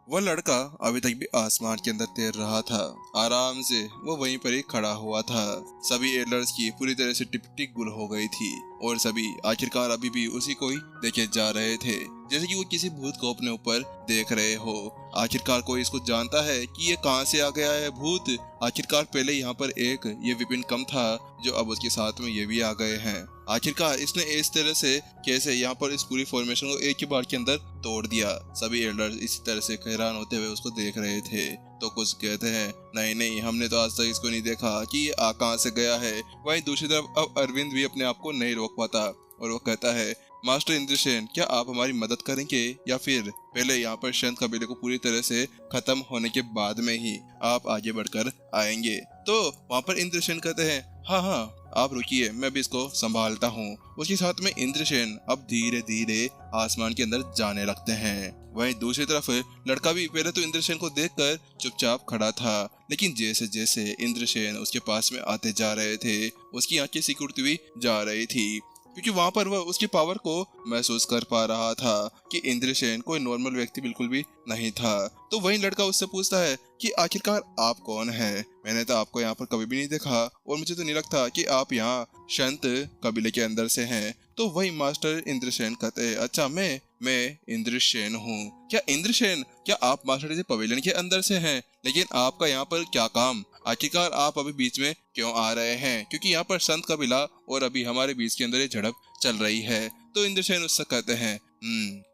वह लड़का अभी तक भी आसमान के अंदर तैर रहा था। आराम से वो वहीं पर ही खड़ा हुआ था। सभी एल्डर्स की पूरी तरह से टिप गुल हो गई थी और सभी आखिरकार अभी भी उसी को ही देखे जा रहे थे, जैसे कि वो किसी भूत को अपने ऊपर देख रहे हो। आखिरकार कोई इसको जानता है कि ये कहां से आ गया है भूत। आखिरकार पहले यहाँ पर एक ये विपिन कम था, जो अब उसके साथ में ये भी आ गए हैं। आखिरकार इसने इस तरह से कैसे यहाँ पर इस पूरी फॉर्मेशन को एक ही बार के अंदर तोड़ दिया। सभी एल्डर्स इसी तरह से हैरान होते हुए उसको देख रहे थे। तो कुछ कहते हैं नहीं नहीं, हमने तो आज तक इसको नहीं देखा कि ये कहां से गया है। वहीं दूसरी तरफ अब अरविंद भी अपने आप को नहीं रोक पाता और वो कहता है मास्टर इंद्रसेन, क्या आप हमारी मदद करेंगे या फिर पहले यहाँ पर शंत कबीले को पूरी तरह से खत्म होने के बाद में ही आप आगे बढ़कर आएंगे। तो वहाँ पर इंद्रसेन कहते हैं हाँ हाँ आप रुकिए, मैं भी इसको संभालता हूँ। उसके साथ में इंद्रसेन अब धीरे धीरे आसमान के अंदर जाने लगते हैं। वहीं दूसरी तरफ लड़का भी पहले तो इंद्रसेन को देखकर चुपचाप खड़ा था, लेकिन जैसे जैसे इंद्रसेन उसके पास में आते जा रहे थे उसकी आंखें सिकुड़ती हुई जा रही थी, क्योंकि वहां पर वह उसकी पावर को महसूस कर पा रहा था कि इंद्रसेन कोई नॉर्मल व्यक्ति बिल्कुल भी नहीं था। तो वही लड़का उससे पूछता है कि आखिरकार आप कौन हैं? मैंने तो आपको यहाँ पर कभी भी नहीं देखा और मुझे तो नहीं लगता कि आप यहाँ शंत कबीले के अंदर से हैं। तो वही मास्टर इंद्रसेन कहते हैं अच्छा मैं इंद्रसेन हूँ। क्या इंद्रसेन, क्या आप मास्टर जी पवेलियन के अंदर से हैं? लेकिन आपका यहाँ पर क्या काम? आखिरकार आप अभी बीच में क्यों आ रहे हैं? क्योंकि यहाँ पर संत कबीला और अभी हमारे बीच के अंदर ये झड़प चल रही है। तो इंद्रसेन उससे कहते हैं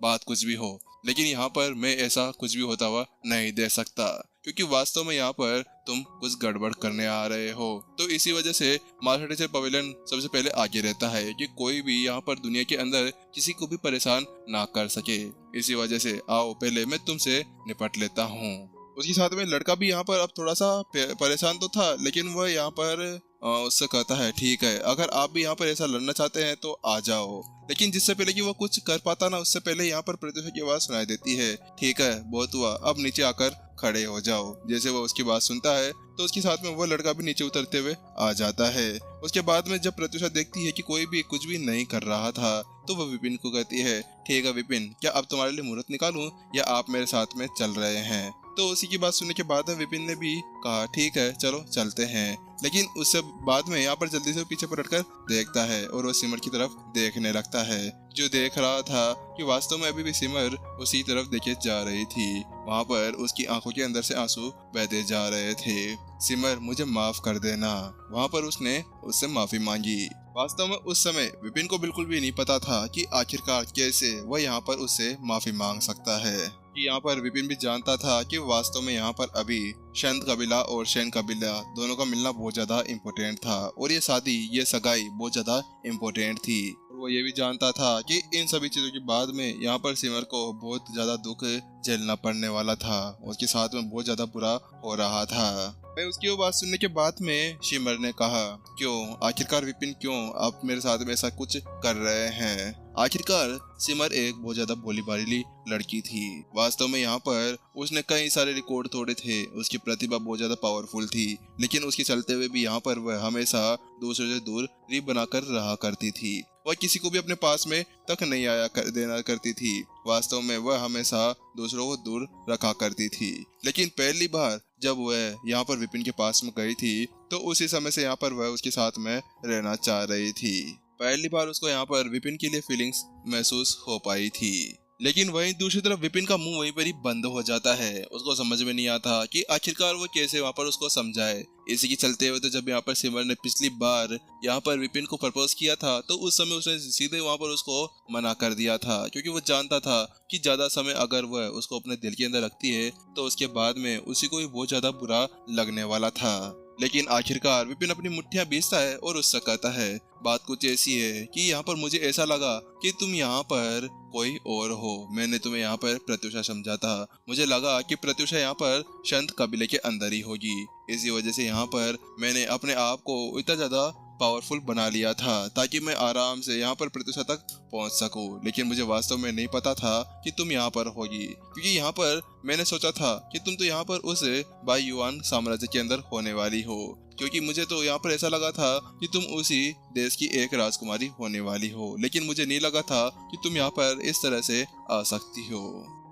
बात कुछ भी हो, लेकिन यहाँ पर मैं ऐसा कुछ भी होता हुआ नहीं दे सकता, क्योंकि वास्तव में यहाँ पर तुम कुछ गड़बड़ करने आ रहे हो। तो इसी वजह से मास्टर टीचर पवेलियन सबसे पहले आगे रहता है कि कोई भी यहाँ पर दुनिया के अंदर किसी को भी परेशान ना कर सके। इसी वजह से आओ पहले मैं तुमसे निपट लेता हूँ। उसके साथ में लड़का भी यहाँ पर अब थोड़ा सा परेशान तो था, लेकिन वह यहाँ पर उससे कहता है ठीक है, अगर आप भी यहाँ पर ऐसा लड़ना चाहते हैं तो आ जाओ। लेकिन जिससे पहले कि वो कुछ कर पाता ना, उससे पहले यहाँ पर प्रत्युषा की आवाज सुनाई देती है ठीक है बहुत हुआ, अब नीचे आकर खड़े हो जाओ। जैसे वो उसकी बात सुनता है तो उसके साथ में वो लड़का भी नीचे उतरते हुए आ जाता है। उसके बाद में जब प्रत्युषा देखती है कि कोई भी कुछ भी नहीं कर रहा था, तो वो विपिन को कहती है ठीक है विपिन, क्या अब तुम्हारे लिए मुहूर्त निकालूं या आप मेरे साथ में चल रहे हैं? तो उसी की बात सुनने के बाद विपिन ने भी कहा ठीक है चलो चलते हैं। लेकिन उससे बाद में यहाँ पर जल्दी से पीछे पलटकर देखता है और वो सिमर की तरफ देखने लगता है, जो देख रहा था कि वास्तव में अभी भी सिमर उसी तरफ देखे जा रही थी। वहाँ पर उसकी आंखों के अंदर से आंसू बहते जा रहे थे। सिमर मुझे माफ कर देना। वहाँ पर उसने उससे माफी मांगी। वास्तव में उस समय विपिन को बिल्कुल भी नहीं पता था कि आखिरकार कैसे वह यहाँ पर उससे माफी मांग सकता है। कि यहाँ पर विपिन भी जानता था कि वास्तव में यहाँ पर अभी शंत कबीला और शैन कबीला दोनों का मिलना बहुत ज्यादा इम्पोर्टेंट था और ये शादी, ये सगाई बहुत ज्यादा इम्पोर्टेंट थी। और वो ये भी जानता था कि इन सभी चीजों के बाद में यहाँ पर सिमर को बहुत ज्यादा दुख झेलना पड़ने वाला था। उसके साथ में बहुत ज्यादा बुरा हो रहा था। उसकी वो बात सुनने के बाद में सिमर ने कहा क्यों, आखिरकार विपिन क्यों आप मेरे साथ में ऐसा कुछ कर रहे हैं? आखिरकार सिमर एक बहुत ज्यादा भोली भाली लड़की थी। वास्तव में यहाँ पर उसने कई सारे रिकॉर्ड तोड़े थे, उसकी प्रतिभा बहुत ज्यादा पावरफुल थी, लेकिन उसके चलते हुए भी यहाँ पर वह हमेशा दूसरों से दूर बनाकर रहा करती थी। वह किसी को भी अपने पास में तक नहीं देना करती थी। वास्तव में वह हमेशा दूसरों को दूर रखा करती थी। लेकिन पहली बार जब वह यहाँ पर विपिन के पास में गई थी, तो उसी समय से यहाँ पर वह उसके साथ में रहना चाह रही थी। पहली बार उसको यहाँ पर विपिन के लिए फीलिंग्स महसूस हो पाई थी। लेकिन वहीं दूसरी तरफ विपिन का मुंह वहीं पर ही बंद हो जाता है। उसको समझ में नहीं आता कि आखिरकार वो कैसे वहाँ पर उसको समझाए। इसी के चलते हुए तो जब यहाँ पर सिमर ने पिछली बार यहाँ पर विपिन को प्रपोज किया था, तो उस समय उसने सीधे वहाँ पर उसको मना कर दिया था, क्योंकि वो जानता था कि ज्यादा समय अगर वह उसको अपने दिल के अंदर रखती है तो उसके बाद में उसी को ही बहुत ज्यादा बुरा लगने वाला था। लेकिन आखिरकार विपिन अपनी मुट्ठियां बीसता है और उससे कहता है बात कुछ ऐसी है कि यहाँ पर मुझे ऐसा लगा कि तुम यहाँ पर कोई और हो। मैंने तुम्हें यहाँ पर प्रत्युषा समझा था, मुझे लगा कि प्रत्युषा यहाँ पर शंत कबीले के अंदर ही होगी। इसी वजह से यहाँ पर मैंने अपने आप को इतना ज्यादा पावरफुल बना लिया था ताकि मैं आराम से यहाँ पर प्रत्युषा तक पहुँच सकूं। लेकिन मुझे वास्तव में नहीं पता था कि तुम यहाँ पर होगी, क्योंकि यहाँ पर मैंने सोचा था कि तुम तो यहाँ पर उस बाई युआन साम्राज्य के अंदर होने वाली हो, क्योंकि मुझे तो यहाँ पर ऐसा लगा था कि तुम उसी देश की एक राजकुमारी होने वाली हो। लेकिन मुझे नहीं लगा था कि तुम यहाँ पर इस तरह से आ सकती हो।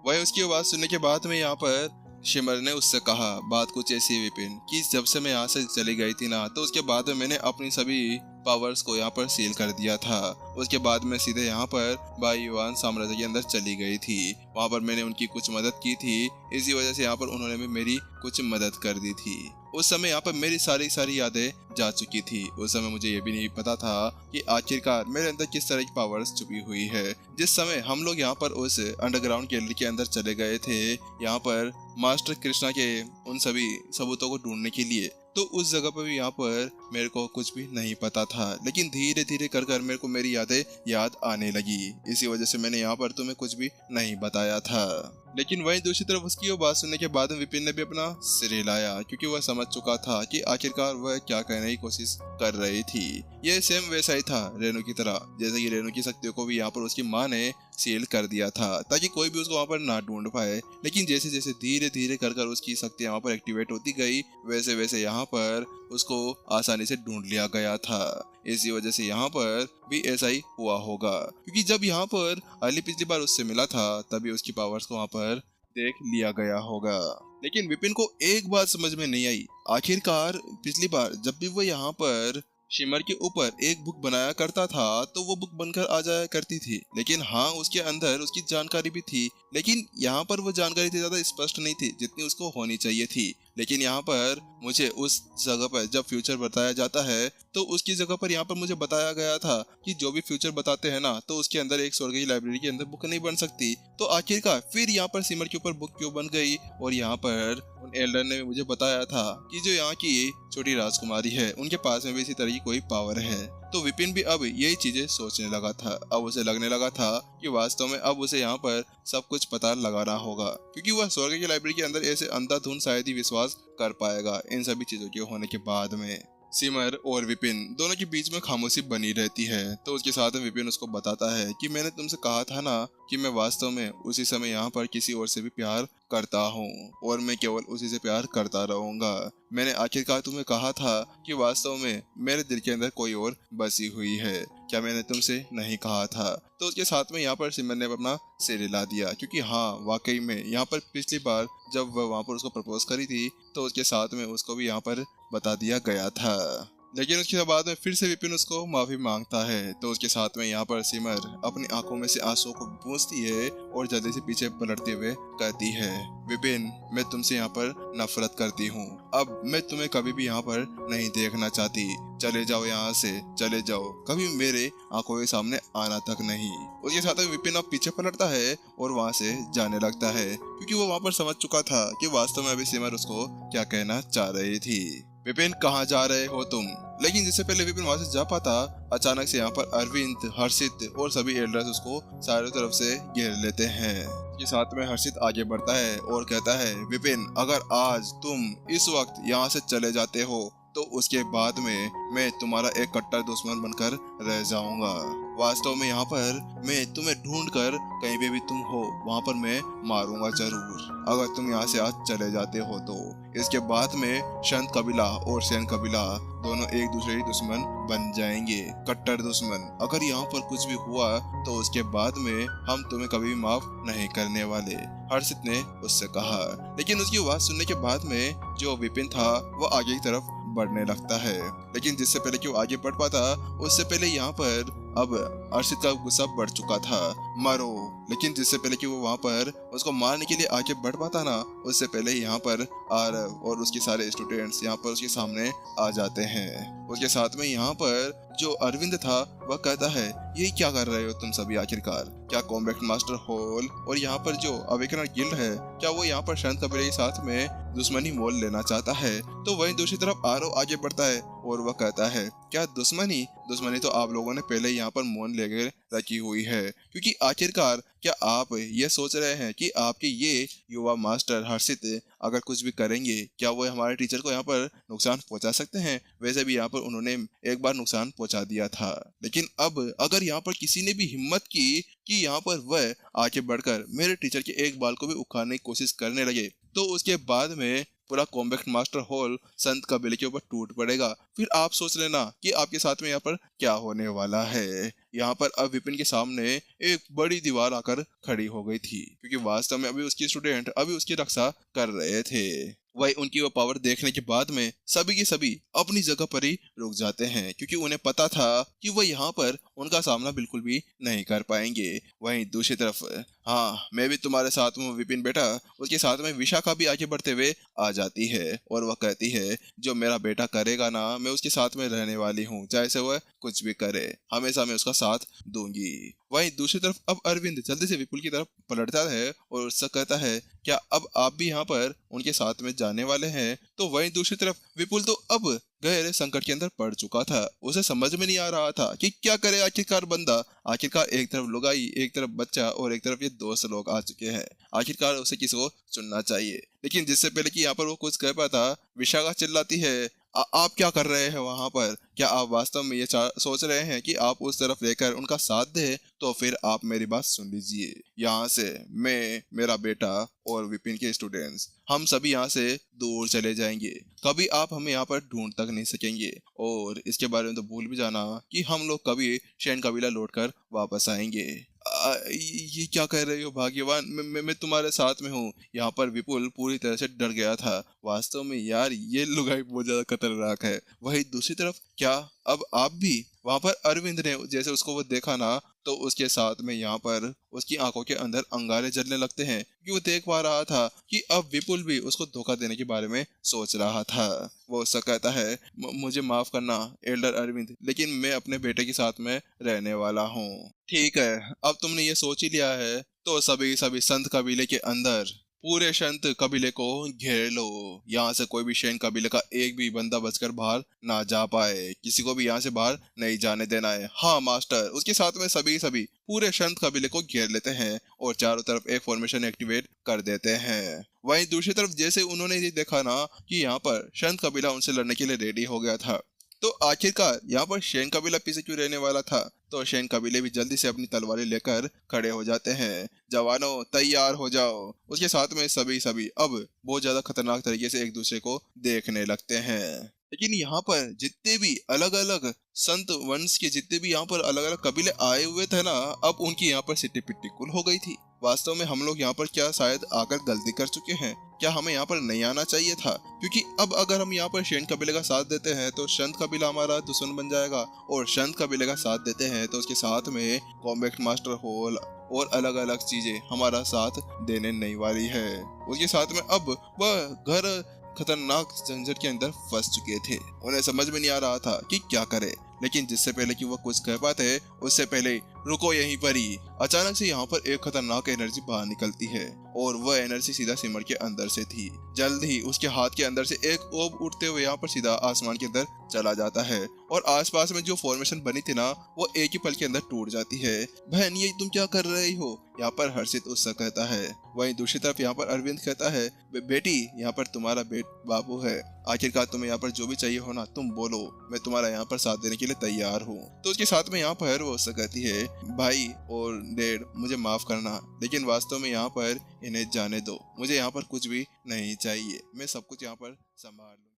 वह उसकी आवाज सुनने के बाद में यहाँ पर शिमर ने उससे कहा, बात कुछ ऐसी विपिन कि जब से मैं यहाँ से चली गई थी ना, तो उसके बाद में मैंने अपनी सभी पावर्स को यहाँ पर सील कर दिया था। उसके बाद मैं सीधे यहाँ पर भाई युवान साम्राज्य के अंदर चली गई थी। वहाँ पर मैंने उनकी कुछ मदद की थी, इसी वजह से यहाँ पर उन्होंने भी मेरी कुछ मदद कर दी थी। उस समय यहाँ पर मेरी सारी यादें जा चुकी थी। उस समय मुझे ये भी नहीं पता था कि आखिरकार मेरे अंदर किस तरह की पावर्स छुपी हुई है। जिस समय हम लोग यहाँ पर उस अंडरग्राउंड गैलरी के अंदर चले गए थे, यहाँ पर मास्टर कृष्णा के उन सभी सबूतों को ढूंढने के लिए, तो उस जगह पर भी यहाँ पर मेरे को कुछ भी नहीं पता था। लेकिन धीरे धीरे कर मेरे को मेरी यादें याद आने लगी। इसी वजह से मैंने यहाँ पर तुम्हें कुछ भी नहीं बताया था। लेकिन वहीं दूसरी तरफ उसकी वो बात सुनने के बाद विपिन ने भी अपना सिर हिलाया, क्योंकि वह समझ चुका था कि आखिरकार वह क्या कहने की कोशिश कर रही थी। यह सेम वैसा ही था रेनू की तरह, जैसे कि रेनू की शक्तियों को भी यहाँ पर उसकी माँ ने सील कर दिया था ताकि कोई भी उसको वहाँ पर ना ढूंढ पाए। लेकिन जैसे जैसे धीरे धीरे कर उसकी शक्ति यहाँ पर एक्टिवेट होती गई, वैसे वैसे यहाँ पर उसको आसानी से ढूंढ लिया गया था। इसी वजह से यहाँ पर भी ऐसा ही हुआ होगा, क्योंकि जब यहाँ पर अली पिछली बार उससे मिला था तभी उसकी पावर्स को वहाँ पर देख लिया गया होगा। लेकिन विपिन को एक बात समझ में नहीं आई, आखिरकार पिछली बार जब भी वो यहाँ पर शिमर के ऊपर एक बुक बनाया करता था तो वो बुक बनकर आ जाया करती थी। लेकिन हाँ, उसके अंदर उसकी जानकारी भी थी, लेकिन यहाँ पर वो जानकारी इतनी ज्यादा स्पष्ट नहीं थी जितनी उसको होनी चाहिए थी। लेकिन यहाँ पर मुझे उस जगह पर जब फ्यूचर बताया जाता है तो उसकी जगह पर यहाँ पर मुझे बताया गया था कि जो भी फ्यूचर बताते हैं ना, तो उसके अंदर एक स्वर्ग की लाइब्रेरी के अंदर बुक नहीं बन सकती। तो आखिरकार फिर यहाँ पर सिमर के ऊपर बुक क्यों बन गई? और यहाँ पर उन एल्डर ने मुझे बताया था कि जो यहाँ की छोटी राजकुमारी है उनके पास में भी इसी तरह की कोई पावर है। तो विपिन भी अब यही चीजें सोचने लगा था। अब उसे लगने लगा था कि वास्तव में अब उसे यहाँ पर सब कुछ पता लगाना होगा, क्योंकि वह स्वर्ग की लाइब्रेरी के अंदर ऐसे अंधाधुंध शायद ही विश्वास कर पाएगा इन सभी चीजों के होने के बाद में। सिमर और विपिन दोनों के बीच में खामोशी बनी रहती है। तो उसके साथ में विपिन उसको बताता है कि मैंने तुमसे कहा था ना कि मैं वास्तव में उसी समय यहाँ पर किसी और से भी प्यार करता हूँ और मैं केवल उसी से प्यार करता रहूंगा। मैंने आखिरकार तुम्हें कहा था कि वास्तव में मेरे दिल के अंदर कोई और बसी हुई है। क्या मैंने तुमसे नहीं कहा था? तो उसके साथ में यहाँ पर सिमर ने अपना सिर हिला दिया, क्योंकि हाँ, वाकई में यहाँ पर पिछली बार जब वह वहाँ पर उसको प्रपोज करी थी तो उसके साथ में उसको भी यहाँ पर बता दिया गया था। लेकिन उसके बाद में फिर से विपिन उसको माफी मांगता है। तो उसके साथ में यहाँ पर सिमर अपनी आंखों में से आंसुओं को पोंछती है और जल्दी से पीछे पलटते हुए कहती है, विपिन, मैं तुमसे यहाँ पर नफरत करती हूँ। अब मैं तुम्हें कभी भी यहाँ पर नहीं देखना चाहती। चले जाओ यहाँ से, चले जाओ, कभी मेरे आंखों के सामने आना तक नहीं। उसके साथ में विपिन अब पीछे पलटता है और वहाँ से जाने लगता है, क्योंकि वो वहाँ पर समझ चुका था कि वास्तव में अभी सिमर उसको क्या कहना चाह रही थी। विपिन, कहाँ जा रहे हो तुम? लेकिन जिससे पहले विपिन वहां से जा पाता, अचानक से यहाँ पर अरविंद, हर्षित और सभी एल्डर्स उसको चारों तरफ से घेर लेते हैं। के साथ में हर्षित आगे बढ़ता है और कहता है, विपिन, अगर आज तुम इस वक्त यहाँ से चले जाते हो तो उसके बाद में मैं तुम्हारा एक कट्टर दुश्मन बनकर रह जाऊंगा। वास्तव में यहाँ पर मैं तुम्हें ढूंढकर कहीं पे भी तुम हो वहाँ पर मैं मारूंगा जरूर, अगर तुम यहाँ से आज चले जाते हो तो। इसके बाद में संत कबीला और सैन कबीला दोनों एक दूसरे के दुश्मन बन जाएंगे, कट्टर दुश्मन। अगर यहाँ पर कुछ भी हुआ तो उसके बाद में हम तुम्हें कभी माफ नहीं करने वाले, हर्षित ने उससे कहा। लेकिन उसकी बात सुनने के बाद में जो विपिन था वो आगे की तरफ बढ़ने लगता है। लेकिन जिससे पहले कि वो आगे बढ़ पाता, उससे पहले यहाँ पर अब अर्शित का गुस्सा बढ़ चुका था, मारो। लेकिन जिससे पहले कि वो वहाँ पर उसको मारने के लिए आगे बढ़ पाता ना, उससे पहले यहाँ पर आरव और उसके सारे स्टूडेंट्स यहाँ पर उसके सामने आ जाते हैं। उसके साथ में यहाँ पर जो अरविंद था वह कहता है, ये क्या कर रहे हो तुम सभी? आखिरकार क्या कॉम्बैट मास्टर हॉल और यहाँ पर जो अवेकनर गिल्ड है, क्या वो यहाँ पर शांत कबीले के साथ में दुश्मनी मोल लेना चाहता है? तो वहीं दूसरी तरफ आरव आगे बढ़ता है और वह कहता है, क्या दुश्मनी तो आप लोगों ने पहले यहाँ पर मोल लेकर रखी हुई है, क्योंकि आखिरकार क्या आप ये सोच रहे हैं कि आपके ये युवा मास्टर हर्षित अगर कुछ भी करेंगे, क्या वो हमारे टीचर को यहाँ पर नुकसान पहुंचा सकते हैं? वैसे भी यहाँ पर उन्होंने एक बार नुकसान पहुंचा दिया था। लेकिन अब अगर यहाँ पर किसी ने भी हिम्मत की कि यहाँ पर वह आगे बढ़कर मेरे टीचर के एक बाल को भी उखाड़ने की कोशिश करने लगे, तो उसके बाद में पूरा कॉम्बैक्ट मास्टर हॉल संत कबीले के ऊपर टूट पड़ेगा। फिर आप सोच लेना कि आपके साथ में यहाँ पर क्या होने वाला है। यहाँ पर अब विपिन के सामने एक बड़ी दीवार आकर खड़ी हो गई थी, क्योंकि वास्तव में अभी उसके स्टूडेंट अभी उसकी रक्षा कर रहे थे। वही उनकी वो पावर देखने के बाद में सभी के सभी अपनी जगह पर ही रुक जाते हैं, क्योंकि उन्हें पता था कि वो यहाँ पर उनका सामना बिल्कुल भी नहीं कर पाएंगे। वहीं दूसरी तरफ, हाँ मैं भी तुम्हारे साथ हूँ विपिन बेटा, उसके साथ में विशाखा भी आगे बढ़ते हुए आ जाती है और वह कहती है जो मेरा बेटा करेगा ना मैं उसके साथ में रहने वाली हूँ, चाहे से वह कुछ भी करे, हमेशा मैं उसका साथ दूंगी। वहीं दूसरी तरफ अब अरविंद जल्दी से विपुल की तरफ पलटता है और उससे कहता है क्या अब आप भी यहाँ पर उनके साथ में जाने वाले हैं? तो वहीं दूसरी तरफ विपुल तो अब गहरे संकट के अंदर पड़ चुका था। उसे समझ में नहीं आ रहा था कि क्या करे आखिरकार बंदा। आखिरकार एक तरफ लुगाई, एक तरफ बच्चा और एक तरफ ये दोस्त लोग आ चुके हैं। आखिरकार उसे किसी को चुनना चाहिए। लेकिन जिससे पहले कि यहाँ पर वो कुछ कह पाता, विशाखा चिल्लाती है आप क्या कर रहे हैं वहां पर? क्या आप वास्तव में ये सोच रहे हैं कि आप उस तरफ लेकर उनका साथ दें? तो फिर आप मेरी बात सुन लीजिए। यहाँ से मैं, मेरा बेटा और विपिन के स्टूडेंट्स हम सभी यहाँ से दूर चले जाएंगे। कभी आप हमें यहाँ पर ढूंढ तक नहीं सकेंगे। और इसके बारे में तो भूल भी जाना कि हम लोग कभी शैन कबीला लौटकर वापस आएंगे। ये क्या कह रहे हो भाग्यवान? मैं तुम्हारे साथ में हूँ। यहाँ पर विपुल पूरी तरह से डर गया था। वास्तव में यार ये लुगाई बहुत ज्यादा खतरनाक है। वही दूसरी तरफ क्या अब आप भी? वहां पर अरविंद ने जैसे उसको वो देखा ना, तो उसके साथ में यहाँ पर उसकी आंखों के अंदर अंगारे जलने लगते हैं, क्योंकि वो देख पा रहा था कि अब विपुल भी उसको धोखा देने के बारे में सोच रहा था। वो उससे कहता है मुझे माफ करना एल्डर अरविंद, लेकिन मैं अपने बेटे के साथ में रहने वाला हूँ। ठीक है, अब तुमने ये सोच ही लिया है तो सभी सभी संत कबीले के अंदर पूरे संत कबीले को घेर लो। यहाँ से कोई भी शैन कबीले का एक भी बंदा बचकर बाहर ना जा पाए। किसी को भी यहाँ से बाहर नहीं जाने देना है। हाँ मास्टर। उसके साथ में सभी सभी पूरे संत कबीले को घेर लेते हैं और चारों तरफ एक फॉर्मेशन एक्टिवेट कर देते हैं। वहीं दूसरी तरफ जैसे उन्होंने ये देखा ना कि यहाँ पर संत कबीला उनसे लड़ने के लिए रेडी हो गया था, तो आखिरकार यहाँ पर शैन कबीला पीछे क्यों रहने वाला था? तो शैन कबीले भी जल्दी से अपनी तलवारें लेकर खड़े हो जाते हैं। जवानों तैयार हो जाओ। उसके साथ में सभी सभी अब बहुत ज्यादा खतरनाक तरीके से एक दूसरे को देखने लगते हैं। लेकिन यहाँ पर जितने भी अलग अलग संत वंश के जितने भी यहाँ पर अलग अलग कबीले आए हुए थे ना, अब उनकी यहाँ पर सिट्टी पिट्टी कुल हो गई थी। वास्तव में हम लोग यहाँ पर क्या शायद आकर गलती कर चुके हैं? क्या हमें यहाँ पर नहीं आना चाहिए था? क्योंकि अब अगर हम यहाँ पर शैन कबीले का साथ देते हैं तो संत कबीला हमारा दुश्मन बन जाएगा, और संत कबीले का साथ देते हैं तो उसके साथ में कॉम्बैक्ट मास्टर हॉल और अलग अलग चीजें हमारा साथ देने नहीं वाली है। उसके साथ में अब वह घर खतरनाक झंझट के अंदर फंस चुके थे। उन्हें समझ में नहीं आ रहा था कि क्या करे। लेकिन जिससे पहले कि वो कुछ कह पाते उससे पहले रुको यहीं पर ही। अचानक से यहाँ पर एक खतरनाक एनर्जी बाहर निकलती है और वह एनर्जी सीधा सिमर के अंदर से थी। जल्द ही उसके हाथ के अंदर से एक ओब उठते हुए यहाँ पर सीधा आसमान के अंदर चला जाता है और आसपास में जो फॉर्मेशन बनी थी ना वो एक ही पल के अंदर टूट जाती है। बहन ये तुम क्या कर रही हो? यहाँ पर हर्षित उससे कहता है। वहीं दूसरी तरफ यहाँ पर अरविंद कहता है बेटी यहाँ पर तुम्हारा बाबू है। आखिरकार तुम्हें यहाँ पर जो भी चाहिए हो ना तुम बोलो, मैं तुम्हारा यहाँ पर साथ देने के लिए तैयार हूँ। तो उसके साथ में यहाँ पर वो उससे कहती है भाई और डैड मुझे माफ करना, लेकिन वास्तव में यहाँ पर इन्हें जाने दो। मुझे यहाँ पर कुछ भी नहीं चाहिए, मैं सब कुछ यहाँ पर संभाल लूँ।